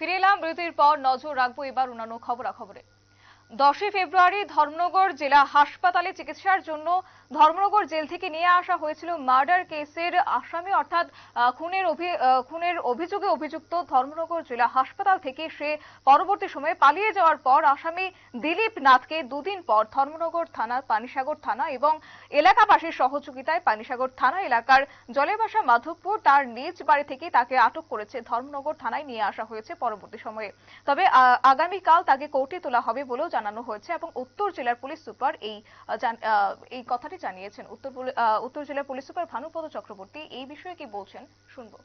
ফিরে এলাম বিরতির পর। নজর রাখবো এবার অন্যান্য খবরাখবরে। 10 ফেব্রুয়ারি ধর্মনগর জেলা হাসপাতালে চিকিৎসার জন্য ধর্মনগর জেল থেকে নিয়ে আসা হয়েছিল মার্ডার কেসের আসামি অর্থাৎ খুনের অভিযোগে অভিযুক্ত ধর্মনগর জেলা হাসপাতাল থেকে সে পরবর্তী সময়ে পালিয়ে যাওয়ার পর আসামি দিলীপ নাথকে দুদিন পর ধর্মনগর থানা, পানিসাগর থানা এবং এলাকাবাসীর সহযোগিতায় পানিসাগর থানা এলাকার জলেবাসা মাধবপুর তার নিজ বাড়ি থেকে তাকে আটক করেছে ধর্মনগর থানায় নিয়ে আসা হয়েছে পরবর্তী সময়ে। তবে আগামীকাল তাকে কোর্টে তোলা হবে বলেও জানানো হয়েছে এবং উত্তর জেলার পুলিশ সুপার এই কথাটি জানিয়েছেন। উত্তর জেলার পুলিশ সুপার ভানুপদ চক্রবর্তী এই বিষয়ে কি বলছেন শুনবো।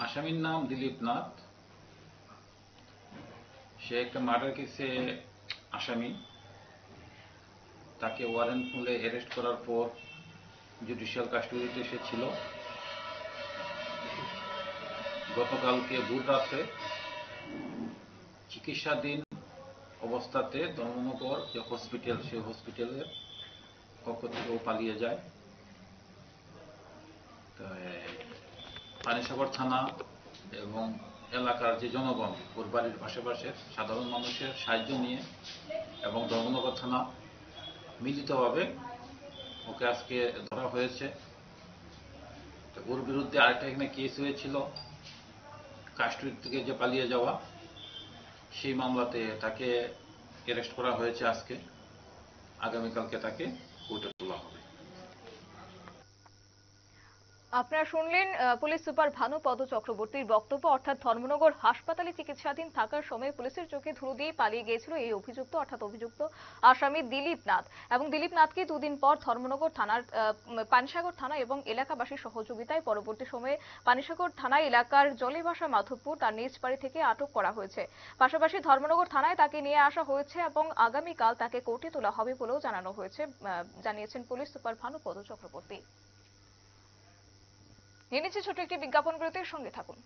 আসামির নাম দিলীপ নাথ। সে একটা মার্ডার কেসে আসামি। তাকে ওয়ারেন্ট মূলে অ্যারেস্ট করার পর জুডিশিয়াল কাস্টডিতে সে ছিল। গতকালকে ভোর রাতে চিকিৎসাধীন অবস্থাতে ধর্মনগর যে হসপিটাল, সেই হসপিটালের পক্ষ থেকেও পালিয়ে যায়। পানিসাগর থানা এবং এলাকার যে জনগণ, ওর বাড়ির আশেপাশের সাধারণ মানুষের সাহায্য নিয়ে এবং ধর্মনগর থানা মিলিতভাবে ওকে আজকে ধরা হয়েছে। ওর বিরুদ্ধে আরেকটা এখানে কেস হয়েছিল কাস্টডি থেকে যে পালিয়ে যাওয়া, সেই মামলাতে তাকে অ্যারেস্ট করা হয়েছে আজকে। আগামীকালকে তাকে কোর্টে তোলা হবে। আপনারা শুনলেন পুলিশ সুপার ভানুপদ চক্রবর্তীর বক্তব্য। অর্থাৎ ধর্মনগর হাসপাতালে চিকিৎসাধীন থাকার সময় পুলিশের চোখে ধুলো দিয়ে পালিয়ে গিয়েছিল এই অভিযুক্ত আসামি দিলীপ নাথ এবং দিলীপ নাথকে দুদিন পর ধর্মনগর থানার পানিসাগর থানা এবং এলাকাবাসীর সহযোগিতায় পরবর্তী সময়ে পানিসাগর থানা এলাকার জলেবাসা মাধবপুর তার নিজ বাড়ি থেকে আটক করা হয়েছে। পাশাপাশি ধর্মনগর থানায় তাকে নিয়ে আসা হয়েছে এবং আগামীকাল তাকে কোর্টে তোলা হবে বলেও জানানো হয়েছে, জানিয়েছেন পুলিশ সুপার ভানুপদ চক্রবর্তী। নিয়ে নিচ্ছে ছোট একটি বিজ্ঞাপন বিরতির, সঙ্গে থাকুন।